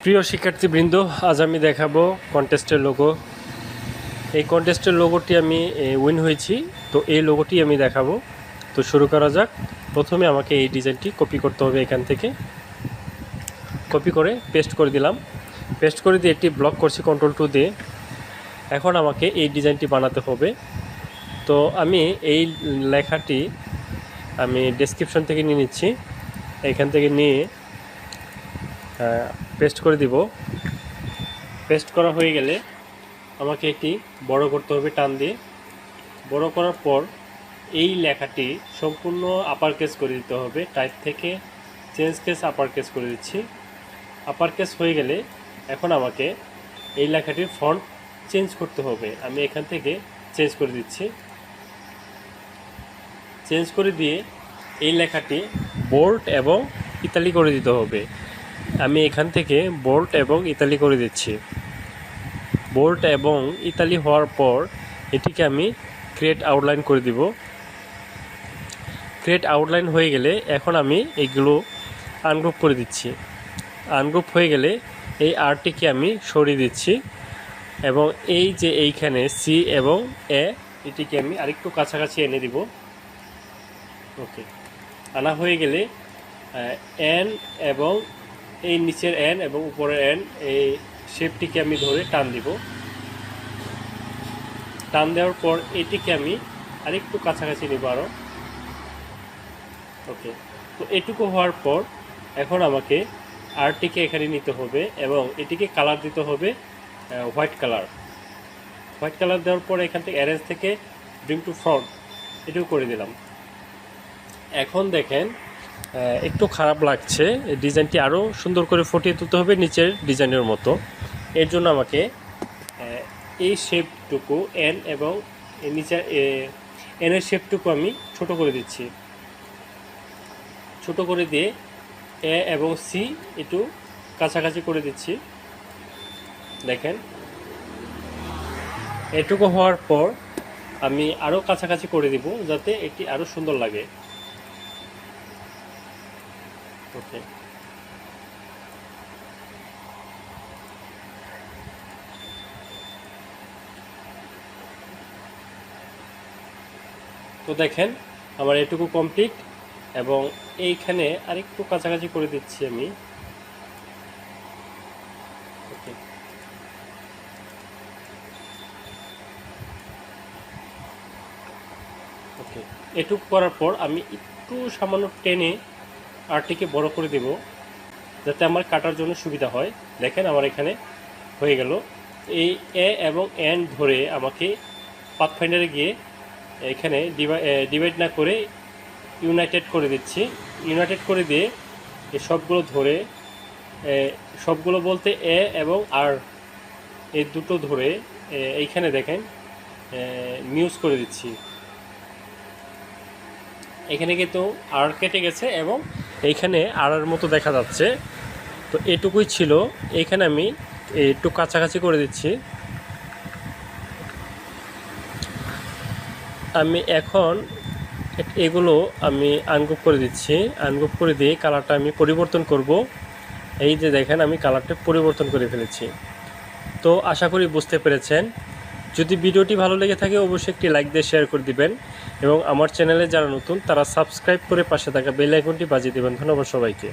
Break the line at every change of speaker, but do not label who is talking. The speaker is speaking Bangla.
প্রিয় শিক্ষার্থীবৃন্দ, আজ আমি দেখাবো কন্টেস্টের লোগো। এই কন্টেস্টের লোগোটি আমি উইন হয়েছি, তো এই লোগোটি আমি দেখাবো। তো শুরু করা যাক। প্রথমে আমাকে এই ডিজাইনটি কপি করতে হবে। এখান থেকে কপি করে পেস্ট করে দিলাম। পেস্ট করে দিয়ে একটি ব্লক করছি Ctrl+2 দিয়ে। এখন আমাকে এই ডিজাইনটি বানাতে হবে। তো আমি এই লেখাটি আমি ডেসক্রিপশন থেকে নিয়ে নিচ্ছি। এখান থেকে নিয়ে পেস্ট করে দিব। পেস্ট করা হয়ে গেলে আমাকে এটি বড় করতে হবে টান দিয়ে। বড় করার পর এই লেখাটি সম্পূর্ণ আপার কেস করে দিতে হবে। টাইপ থেকে চেঞ্জ কেস আপার কেস করে দিচ্ছি। আপার কেস হয়ে গেলে এখন আমাকে এই লেখাটির ফন্ট চেঞ্জ করতে হবে। আমি এখান থেকে চেঞ্জ করে দিচ্ছি। চেঞ্জ করে দিয়ে এই লেখাটি বোল্ড এবং ইতালি করে দিতে হবে। আমি এখান থেকে বোল্ড এবং ইতালি করে দিচ্ছি। বোল্ড এবং ইতালি হওয়ার পর এটিকে আমি ক্রিয়েট আউটলাইন করে দিব। ক্রিয়েট আউটলাইন হয়ে গেলে এখন আমি এইগুলো আনগ্রুপ করে দিচ্ছি। আনগ্রুপ হয়ে গেলে এই আরটিকে আমি সরিয়ে দিচ্ছি এবং এই যে এইখানে সি এবং এ এটিকে আমি আরেকটু কাছাকাছি এনে দিব। ওকে, আনা হয়ে গেলে এন এবং এই নিচের এন এবং উপরের এন এই শেপটিকে আমি ধরে টান দিব। টান দেওয়ার পর এটিকে আমি আরেকটু কাছাকাছি নিব আরও। ওকে, তো এটুকু হওয়ার পর এখন আমাকে আরটিকে এখানে নিতে হবে এবং এটিকে কালার দিতে হবে হোয়াইট কালার। হোয়াইট কালার দেওয়ার পর এখান থেকে অ্যারেঞ্জ থেকে ব্রিং টু ফ্রন্ট এটুকু করে দিলাম। এখন দেখেন একটু খারাপ লাগছে। ডিজাইনটি আরও সুন্দর করে ফুটিয়ে তুলতে হবে নিচের ডিজাইনের মতো। এর জন্য আমাকে এই শেপটুকু এন এবং নিচের এনের শেপটুকু আমি ছোট করে দিচ্ছি। ছোট করে দিয়ে এ এবং সি একটু কাছাকাছি করে দিচ্ছি। দেখেন এটুকু হওয়ার পর আমি আরও কাছাকাছি করে দিব যাতে এটি আরও সুন্দর লাগে। ওকে, তো দেখেন আমার এটুকু কমপ্লিট এবং এইখানে আরেকটু কাছাকাছি করে দিচ্ছি আমি। ওকে, ওকে, এটুকু করার পর আমি একটু সামান্য টেনে আরটিকে বড় করে দেব যাতে আমার কাটার জন্য সুবিধা হয়। দেখেন আমার এখানে হয়ে গেল। এই এ এবং এন ধরে আমাকে পাথফাইন্ডারে গিয়ে এখানে ডিভাইড না করে ইউনাইটেড করে দিচ্ছি। ইউনাইটেড করে দিয়ে এই সবগুলো ধরে সবগুলো বলতে এ এবং আর এই দুটো ধরে এইখানে দেখেন মিউজ করে দিচ্ছি। এখানে কিন্তু আর কেটে গেছে এবং এইখানে আরের মতো দেখা যাচ্ছে। তো এটুকুই ছিল। এইখানে আমি একটু কাছাকাছি করে দিচ্ছি। আমি এখন এগুলো আমি আনগ্রুপ করে দিচ্ছি। আনগ্রুপ করে দিয়ে কালারটা আমি পরিবর্তন করব। এই যে দেখেন আমি কালারটা পরিবর্তন করে ফেলেছি। তো আশা করি বুঝতে পেরেছেন। যদি ভিডিওটি ভালো লেগে থাকে অবশ্যই একটি লাইক দিয়ে শেয়ার করে দিবেন এবং আমার চ্যানেলে যারা নতুন তারা সাবস্ক্রাইব করে পাশে থাকা বেল আইকনটি বাজিয়ে দেবেন। ধন্যবাদ সবাইকে।